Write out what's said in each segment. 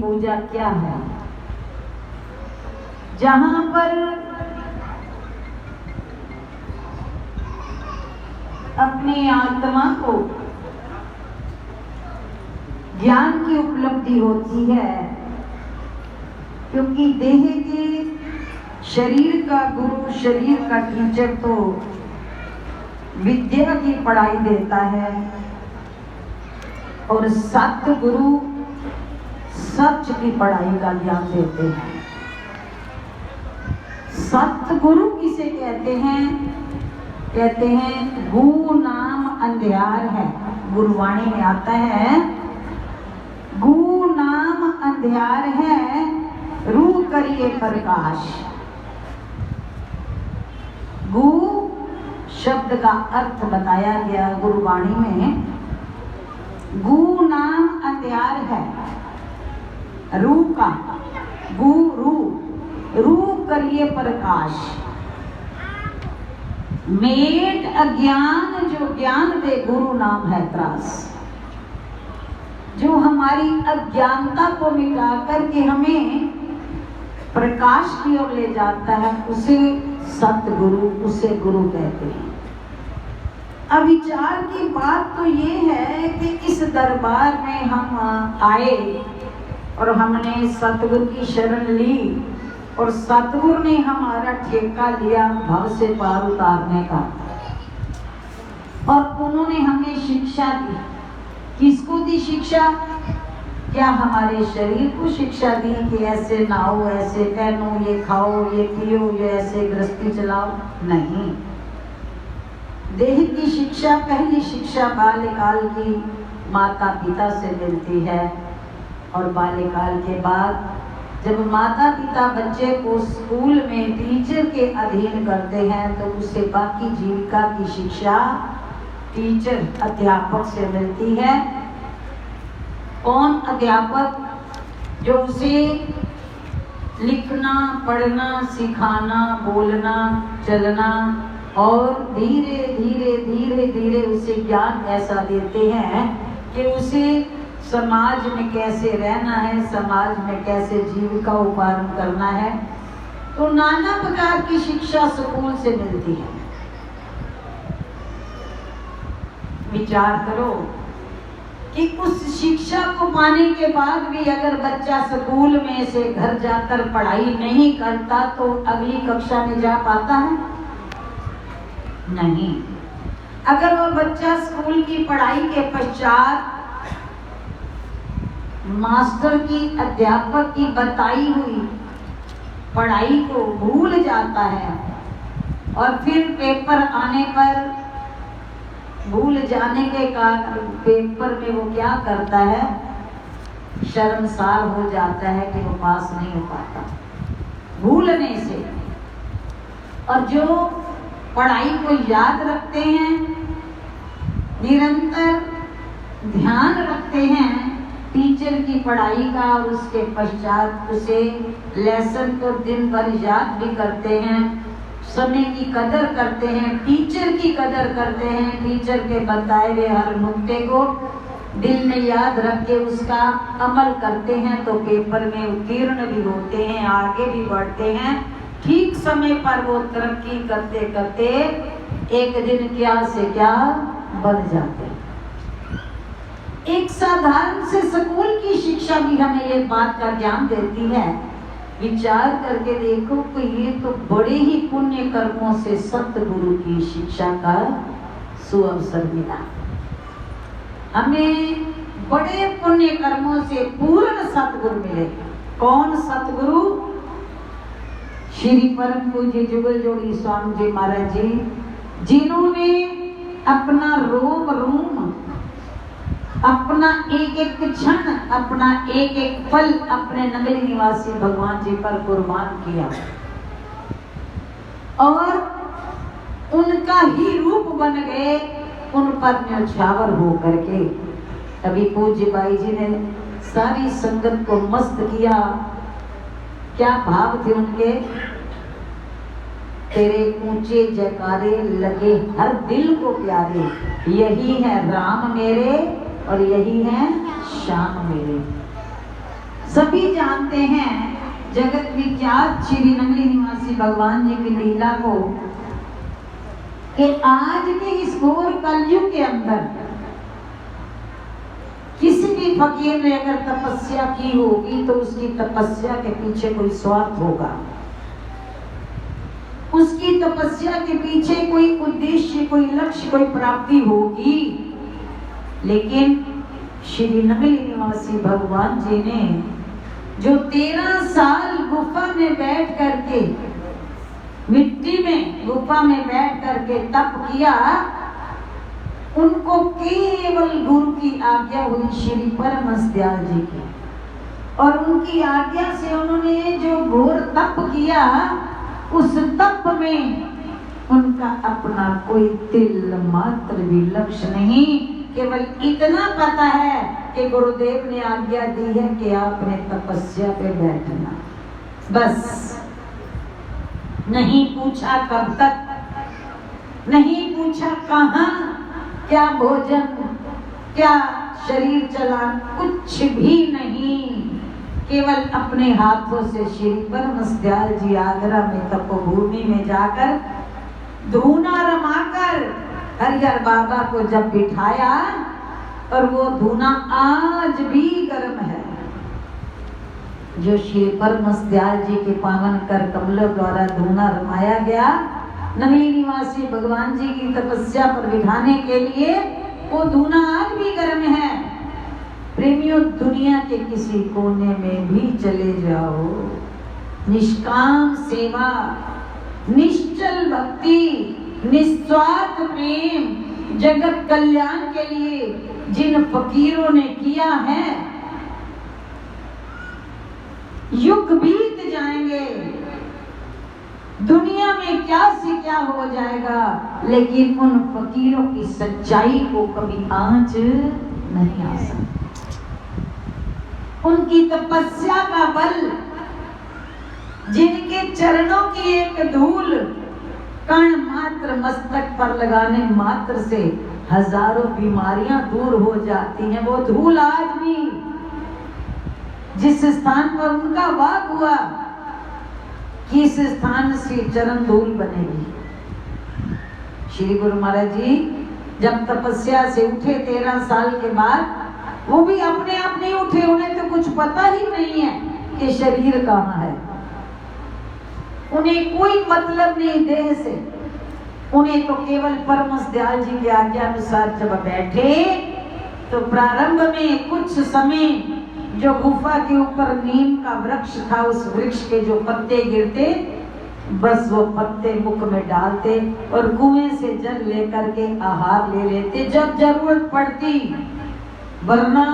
पूजा क्या है? जहां पर अपनी आत्मा को ज्ञान की उपलब्धि होती है, क्योंकि देह के शरीर का गुरु, शरीर का टीचर तो विद्या की पढ़ाई देता है और सतगुरु सच की पढ़ाई का ज्ञान देते हैं। सतगुरु किसे कहते हैं? कहते हैं गु नाम अंधियार है। गुरुवाणी में आता है गु नाम अंधियार है, रू करिए प्रकाश। गु शब्द का अर्थ बताया गया गुरुवाणी में। गु नाम अंधियार है, रू का गु रू करिए प्रकाश। मेट अज्ञान जो ज्ञान दे, गुरु नाम है त्रास। जो हमारी अज्ञानता को मिटा करके हमें प्रकाश की ओर ले जाता है, उसे सतगुरु, उसे गुरु कहते हैं। अब विचार की बात तो ये है कि इस दरबार में हम आए और हमने सतगुरु की शरण ली और सतगुरु ने हमारा ठेका लिया भव से पार उतारने का, और उन्होंने हमें शिक्षा दी। किसको दी शिक्षा? क्या हमारे शरीर को शिक्षा दी कि ऐसे नहाओ, ऐसे पहनो, ये खाओ, ये पियो, ये ऐसे गृहस्थी चलाओ? नहीं। देह की शिक्षा, पहली शिक्षा बाल्यकाल की माता पिता से मिलती है, और बाल्यकाल के बाद जब माता पिता बच्चे को स्कूल में टीचर के अधीन करते हैं तो उसे बाकी जीविका की शिक्षा टीचर, अध्यापक से मिलती है। कौन अध्यापक? जो उसे लिखना, पढ़ना, सिखाना, बोलना, चलना और धीरे धीरे धीरे धीरे उसे ज्ञान ऐसा देते हैं कि उसे समाज में कैसे रहना है, समाज में कैसे जीविका उपार्जन करना है। तो नाना प्रकार की शिक्षा स्कूल से मिलती है। विचार करो कि उस शिक्षा को पाने के बाद भी अगर बच्चा स्कूल में से घर जाकर पढ़ाई नहीं करता तो अगली कक्षा में जा पाता है? नहीं। अगर वह बच्चा स्कूल की पढ़ाई के पश्चात मास्टर की, अध्यापक की बताई हुई पढ़ाई को भूल जाता है और फिर पेपर आने पर भूल जाने के कारण पेपर में वो क्या करता है? शर्मसार हो जाता है कि वो पास नहीं हो पाता भूलने से। और जो पढ़ाई को याद रखते हैं, निरंतर ध्यान रखते हैं टीचर की पढ़ाई का, और उसके पश्चात उसे लेसन को दिन भर याद भी करते हैं, समय की कदर करते हैं, टीचर की कदर करते हैं, टीचर के बताए हुए हर नुक्ते को दिल में याद रख के उसका अमल करते हैं, तो पेपर में उत्तीर्ण भी होते हैं, आगे भी बढ़ते हैं। ठीक समय पर वो तरक्की करते करते एक दिन क्या से क्या बन जाते हैं। एक साधारण से स्कूल की शिक्षा भी हमें ये बात का ज्ञान देती है। विचार करके देखो कि ये तो बड़े ही पुण्य कर्मों से सतगुरु की शिक्षा का सुअवसर मिला। हमें बड़े पुण्य कर्मों से पूर्ण सतगुरु मिले। कौन सतगुरु? श्री परम पूज्य जुगल जोड़ी स्वामी जी महाराज जी, जिन्होंने अपना रोम रोम, अपना एक एक क्षण, अपना एक एक पल अपने नगरी निवासी भगवान जी पर कुर्बान किया और उनका ही रूप बन गए, उन पर न्यौछावर हो करके। अभी पूज्य बाई जी ने सारी संगत को मस्त किया। क्या भाव थे उनके? तेरे ऊंचे जयकारे लगे हर दिल को प्यारे, यही है राम मेरे और यही है श्याम मेरे। सभी जानते हैं जगत विख्यात श्री नगरी निवासी भगवान जी की लीला को कि आज के इस घोर कलयुग के अंदर किसी भी फकीर ने अगर तपस्या की होगी तो उसकी तपस्या के पीछे कोई स्वार्थ होगा, उसकी तपस्या के पीछे कोई उद्देश्य, कोई लक्ष्य, कोई प्राप्ति होगी। लेकिन श्री नगरी निवासी भगवान जी ने जो 13 साल गुफा में बैठ करके, मिट्टी में गुफा में बैठ करके तप किया, उनको केवल गुरु की आज्ञा हुई श्री परमहंस दयाल जी की, और उनकी आज्ञा से उन्होंने जो घोर तप किया, उस तप में उनका अपना कोई तिल मात्र भी लक्ष्य नहीं, केवल इतना पता है कि गुरुदेव ने आज्ञा दी है कि आपने तपस्या पे बैठना, बस। नहीं पूछा कब तक, नहीं पूछा कहाँ, क्या भोजन, क्या शरीर चला, कुछ भी नहीं। केवल अपने हाथों से श्री परमहंस दयाल जी आगरा में तपोभूमि में जाकर धूना रमाकर हरिहर बाबा को जब बिठाया, और वो धूना आज भी गर्म है, जो श्री परमहंस दयाल जी के पावन कर कमलों द्वारा धूना रमाया गया नगरी निवासी भगवान जी की तपस्या पर बिठाने के लिए, वो धूना आज भी गर्म है। प्रेमियों, दुनिया के किसी कोने में भी चले जाओ, निष्काम सेवा, निश्चल भक्ति, निस्वार्थ प्रेम, जगत कल्याण के लिए जिन फकीरों ने किया है, युग बीत जाएंगे, दुनिया में क्या से क्या हो जाएगा, लेकिन उन फकीरों की सच्चाई को कभी आंच नहीं आ सकती। उनकी तपस्या का बल, जिनके चरणों की एक धूल कण मात्र मस्तक पर लगाने मात्र से हजारों बीमारियां दूर हो जाती हैं, वो धूल आज भी जिस स्थान पर उनका वाक हुआ कि इस स्थान से चरण धूल बनेगी। श्री गुरु महाराज जी जब तपस्या से उठे 13 साल के बाद, वो भी अपने आप नहीं उठे, उन्हें तो कुछ पता ही नहीं है कि शरीर कहाँ है, उन्हें कोई मतलब नहीं देह से, उन्हें तो केवल परमहंस दयाल जी की आज्ञा अनुसार जब बैठे तो प्रारंभ में कुछ समय जो गुफा के ऊपर नीम का वृक्ष था, उस वृक्ष के जो पत्ते गिरते, बस वो पत्ते मुख में डालते और कुएं से जल लेकर के आहार ले लेते जब जरूरत पड़ती, वरना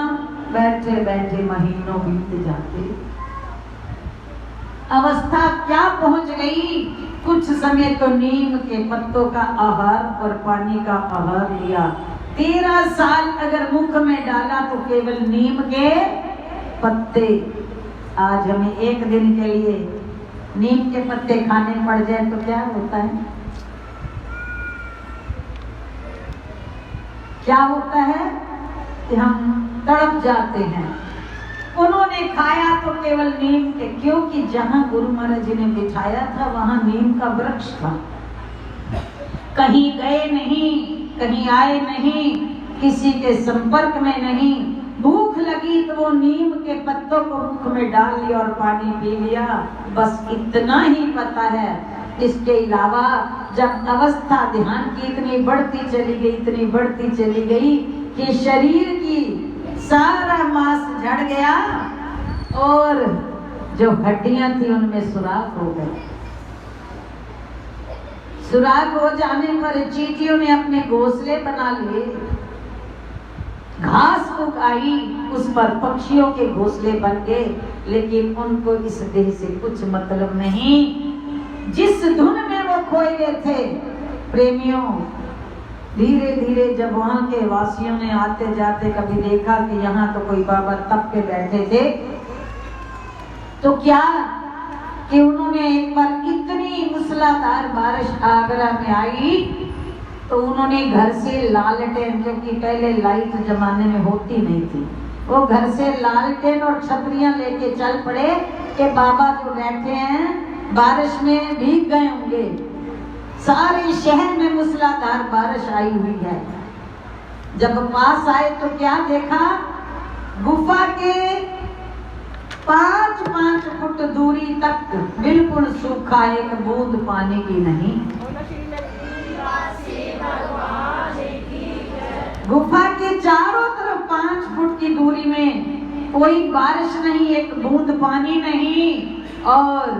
बैठे बैठे महीनों बीत जाते। अवस्था क्या पहुंच गई, कुछ समय तो नीम के पत्तों का आहार और पानी का आहार लिया, 13 साल अगर मुख में डाला तो केवल नीम के पत्ते। आज हमें एक दिन के लिए नीम के पत्ते खाने पड़ जाए तो क्या होता है, क्या होता है कि हम तड़प जाते हैं। उन्होंने खाया तो केवल नीम के, क्योंकि जहां गुरु महाराज जी ने बिठाया था वहां नीम का वृक्ष था, कहीं गए नहीं, कहीं आए नहीं, किसी के संपर्क में नहीं, भूख लगी तो वो नीम के पत्तों को मुख में डाल लिया और पानी पी लिया, बस इतना ही पता है। इसके अलावा जब अवस्था ध्यान की इतनी बढ़ती चली गई, इतनी बढ़ती चली गई कि शरीर की सारा मांस झड़ गया और जो हड्डियां थी उनमें सुराख हो गए। सुराख हो जाने पर चींटियों ने अपने घोंसले बना लिए, घास उगाई, उस पर पक्षियों के घोंसले बन गए, लेकिन उनको इस देह से कुछ मतलब नहीं, जिस धुन में वो खोए गए थे। प्रेमियों, धीरे धीरे जब वहां के वासियों ने आते जाते कभी देखा कि यहाँ तो कोई बाबा तप के बैठे थे, तो क्या कि उन्होंने एक बार इतनी मूसलाधार बारिश आगरा में आई तो उन्होंने घर से लालटेन, क्योंकि पहले लाइट जमाने में होती नहीं थी, वो घर से लालटेन और छतरियां लेके चल पड़े कि बाबा जो बैठे हैं बारिश में भीग गए होंगे। सारे शहर में मूसलाधार बारिश आई हुई है। जब पास आए तो क्या देखा, गुफा के 5-5 फुट दूरी तक बिल्कुल सूखा, एक बूंद पानी की नहीं। गुफा के चारों तरफ 5 फुट की दूरी में कोई बारिश नहीं, एक बूंद पानी नहीं, और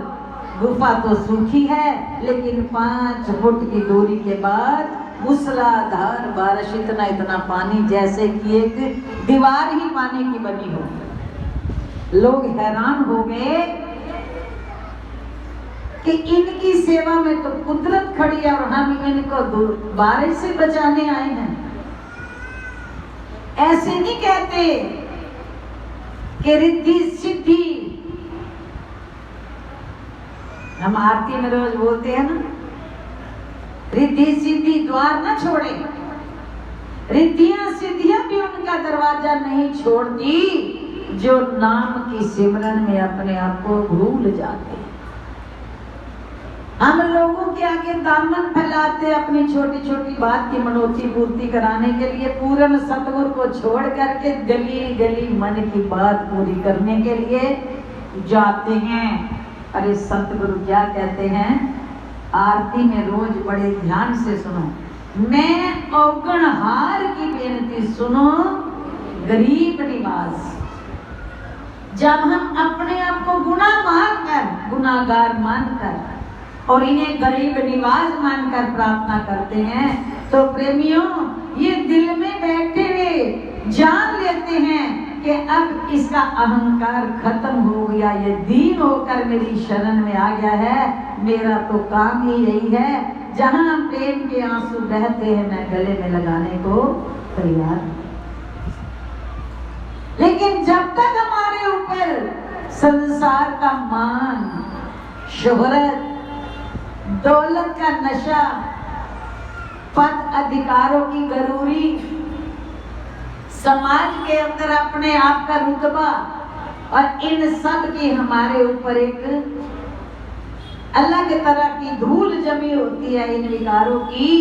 गुफा तो सूखी है, लेकिन 5 फुट की दूरी के बाद मूसलाधार बारिश, इतना इतना पानी जैसे कि एक दीवार ही पानी की बनी हो। लोग हैरान हो गए कि इनकी सेवा में तो कुदरत खड़ी है और हम इनको बारिश से बचाने आए हैं। ऐसे नहीं कहते कि रिद्धि सिद्धि, हम आरती में रोज बोलते हैं ना, रिद्धि सिद्धि द्वार न छोड़े। रिद्धियां सिद्धियां भी उनका दरवाजा नहीं छोड़ती जो नाम की सिमरन में अपने आप को भूल जाते हैं। हम लोगों के आगे दामन फैलाते अपनी छोटी छोटी बात की मनोती पूर्ति कराने के लिए, पूर्ण सतगुरु को छोड़ करके गली गली मन की बात पूरी करने के लिए जाते हैं। अरे सतगुरु क्या कहते हैं आरती में रोज बड़े ध्यान से सुनो, मैं अवगणहार की बेनती सुनो गरीब निवास। जब हम अपने आप को गुनाहगार मानकर और इन्हें गरीब निवास मानकर प्रार्थना करते हैं, तो प्रेमियों ये दिल में बैठे हुए जान लेते हैं कि अब इसका अहंकार खत्म हो गया, ये दीन होकर मेरी शरण में आ गया है। मेरा तो काम ही यही है, जहां प्रेम के आंसू बहते हैं मैं गले में लगाने को तैयार हूं। लेकिन जब तक हमारे ऊपर संसार का मान, शोहरत, दौलत का नशा, पद अधिकारों की गरूरी, समाज के अंदर अपने आप का रुतबा, और इन सब की हमारे ऊपर एक अलग तरह की धूल जमी होती है इन विकारों की,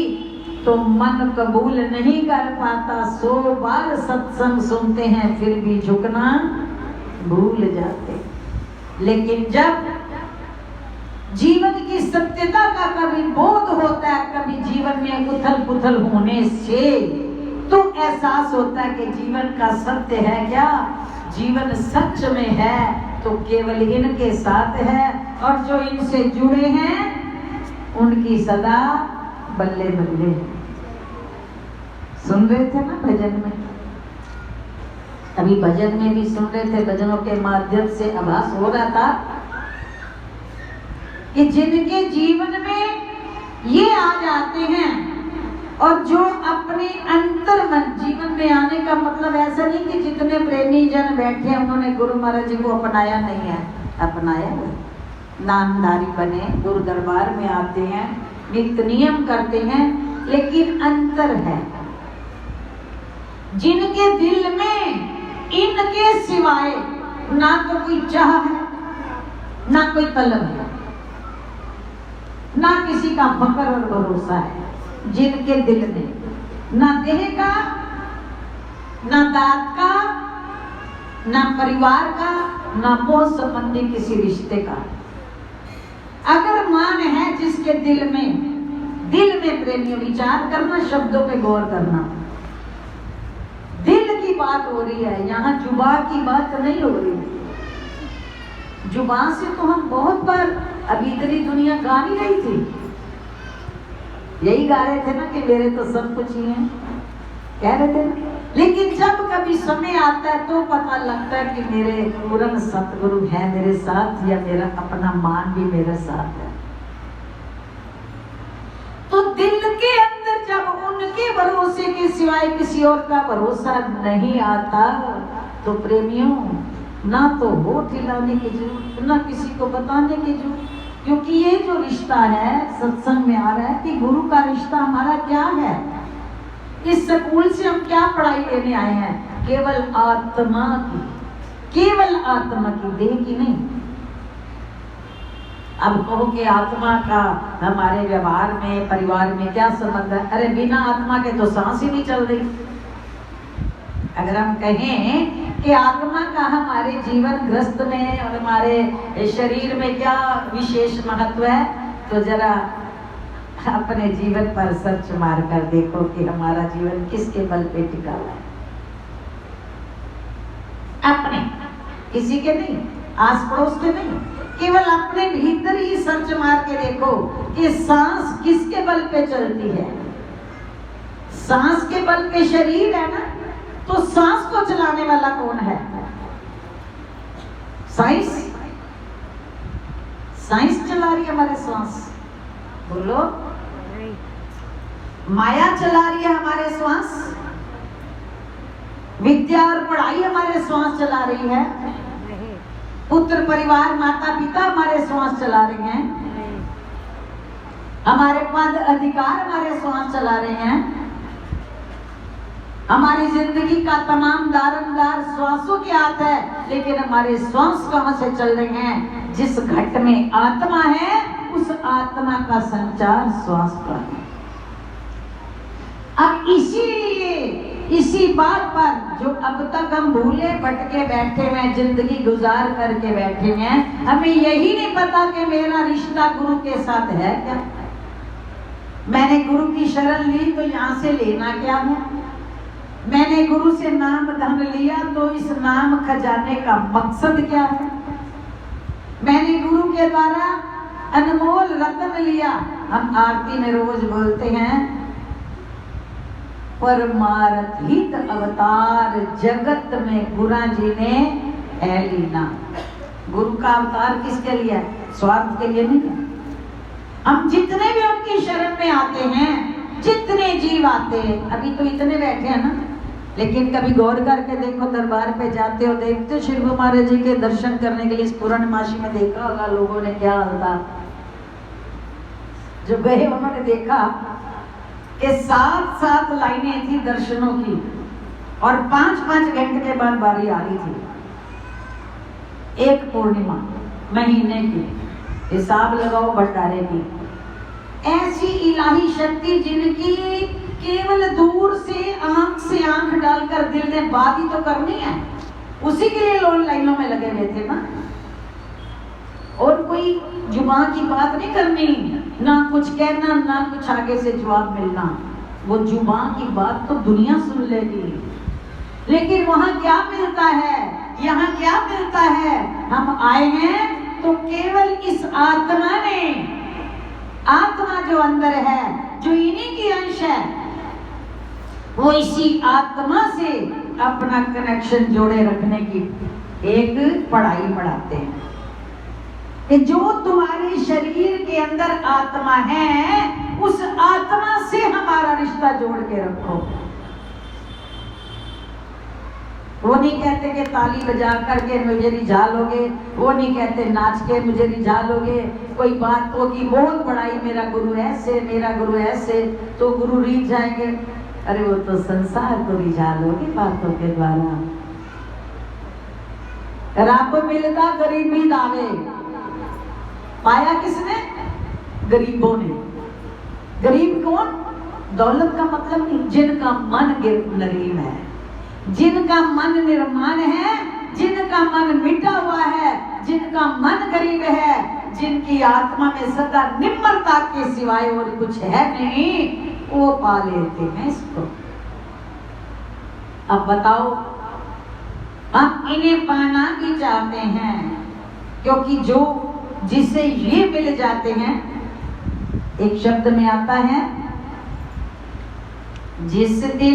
तो मन कबूल नहीं कर पाता। 100 बार सत्संग सुनते हैं फिर भी झुकना भूल जाते। लेकिन जब जीवन की सत्यता का कभी बोध होता है, कभी जीवन में उथल पुथल होने से, तो एहसास होता है कि जीवन का सत्य है क्या, जीवन सच में है तो केवल इनके साथ है, और जो इनसे जुड़े हैं उनकी सदा बल्ले बल्ले। सुन रहे थे ना भजन में, अभी भजन में भी सुन रहे थे, भजनों के माध्यम से आभास हो रहा था कि जिनके जीवन में ये आ जाते हैं, और जो अपने अंतर मन, जीवन में आने का मतलब ऐसा नहीं कि जितने प्रेमी जन बैठे हैं उन्होंने गुरु महाराज जी को अपनाया नहीं है, अपनाया है, नामधारी बने, गुरु दरबार में आते हैं, नित्य नियम करते हैं, लेकिन अंतर है। जिनके दिल में इनके सिवाय ना तो कोई चाह है, ना कोई तलब है, ना किसी का फक्र और भरोसा है, जिनके दिल में ना देह का, ना दात का, ना परिवार का, ना मोह संबंधी किसी रिश्ते का, अगर मान है जिसके दिल में प्रेमियों, विचार करना, शब्दों पे गौर करना, दिल की बात हो रही है, यहाँ जुबान की बात नहीं हो रही। जुबान से तो हम बहुत बार अभी इतनी दुनिया गा नहीं रही थी, यही गा रहे थे ना कि मेरे तो सब कुछ ही है, कह रहे थे ना। लेकिन जब कभी समय आता है तो पता लगता है कि मेरे पूर्ण सतगुरु है मेरे साथ, या मेरा अपना मान भी मेरे साथ है। तो दिल के अंदर जब उनके भरोसे के सिवाय किसी और का भरोसा नहीं आता, तो प्रेमियों ना तो होठ हिलाने की जरूरत, ना किसी को बताने की जरूरत, क्योंकि ये जो रिश्ता है सत्संग में आ रहा है कि गुरु का रिश्ता हमारा क्या है, इस स्कूल से हम क्या पढ़ाई लेने आए हैं, केवल आत्मा की, केवल आत्मा की, देह की नहीं। अब कहो कि आत्मा का हमारे व्यवहार में, परिवार में क्या संबंध है? अरे बिना आत्मा के तो सांस ही नहीं चल रही। अगर हम कहें कि आत्मा का हमारे जीवन ग्रस्त में और हमारे शरीर में क्या विशेष महत्व है, तो जरा अपने जीवन पर सर्च मार कर देखो कि हमारा जीवन किसके बल पे टिका हुआ है। अपने, किसी के नहीं, आस पड़ोस के नहीं, केवल अपने भीतर ही सर्च मार के देखो कि सांस किसके बल पे चलती है। सांस के बल पे शरीर है ना, तो सांस को चलाने वाला कौन है? साइंस, साइंस चला रही है हमारे श्वास। बोलो, माया चला रही है हमारे श्वास। विद्या और पढ़ाई हमारे श्वास चला रही है। पुत्र परिवार, माता पिता हमारे श्वास चला रहे हैं। हमारे पद अधिकार हमारे श्वास चला रहे हैं। हमारी जिंदगी का तमाम दारमदार श्वासों के हाथ है, लेकिन हमारे श्वास कहां से चल रहे हैं? जिस घट में आत्मा है, उस आत्मा का संचार श्वास पर है। अब इसीलिए इसी बात पर जो अब तक हम भूले भटके बैठे हुए, जिंदगी गुजार करके बैठे हैं, हमें यही नहीं पता कि मेरा रिश्ता गुरु के साथ है क्या। मैंने गुरु की शरण ली तो यहाँ से लेना क्या है? मैंने गुरु से नाम धन लिया तो इस नाम खजाने का मकसद क्या है? मैंने गुरु के द्वारा अनमोल रत्न लिया। हम आरती में रोज बोलते हैं, परमार्थ हित अवतार जगत में गुरु जी ने है लीना। गुरु का अवतार किसके लिए है? स्वार्थ के लिए नहीं है। हम जितने भी उनकी शरण में आते हैं, जितने जीव आते हैं, अभी तो इतने बैठे हैं ना, लेकिन कभी गौर करके देखो, दरबार पे जाते हो, देखते हो शिव महाराज जी के दर्शन करने के लिए इस पूर्णमासी में देखा होगा लोगों ने क्या हाल था। जो गए उन्होंने देखा कि 7-7 लाइनें थी दर्शनों की, और 5-5 घंटे के बाद बारी आ रही थी। एक पूर्णिमा महीने की, हिसाब लगाओ भंडारे की। ऐसी इलाही शक्ति जिनकी केवल दूर से आंख डालकर दिल ने बात ही तो करनी है, उसी के लिए लोग लाइनों में लगे हुए थे ना। और कोई जुबान की बात नहीं करनी, ना कुछ कहना, ना कुछ आगे से जवाब मिलना। वो जुबान की बात तो दुनिया सुन लेगी, लेकिन वहां क्या मिलता है, यहाँ क्या मिलता है? हम आए हैं तो केवल इस आत्मा ने, आत्मा जो अंदर है, जो इन्हीं की अंश है, वो इसी आत्मा से अपना कनेक्शन जोड़े रखने की एक पढ़ाई पढ़ाते हैं कि जो तुम्हारे शरीर के अंदर आत्मा है, उस आत्मा से हमारा रिश्ता जोड़ के रखो। वो नहीं कहते कि ताली बजा करके मुझे रिझा लोगे, वो नहीं कहते नाच के मुझे रिझा लोगे। कोई बात होगी, बहुत बड़ाई, मेरा गुरु ऐसे, मेरा गुरु ऐसे, तो गुरु रिझ जाएंगे। अरे वो तो संसार को रिझा लोगे बातों के द्वारा। रब मिलता गरीबी दावे, पाया किसने? गरीबों ने। गरीब कौन? दौलत का मतलब नहीं, जिनका मन नरीम है, जिनका मन निर्माण है, जिनका मन मिटा हुआ है, जिनका मन गरीब है, जिनकी आत्मा में सदा निम्रता के सिवाय और कुछ है नहीं, वो पा लेते हैं इसको। अब बताओ, हम इन्हें पाना भी चाहते हैं, क्योंकि जो जिसे ये मिल जाते हैं, एक शब्द में आता है, जिस दिल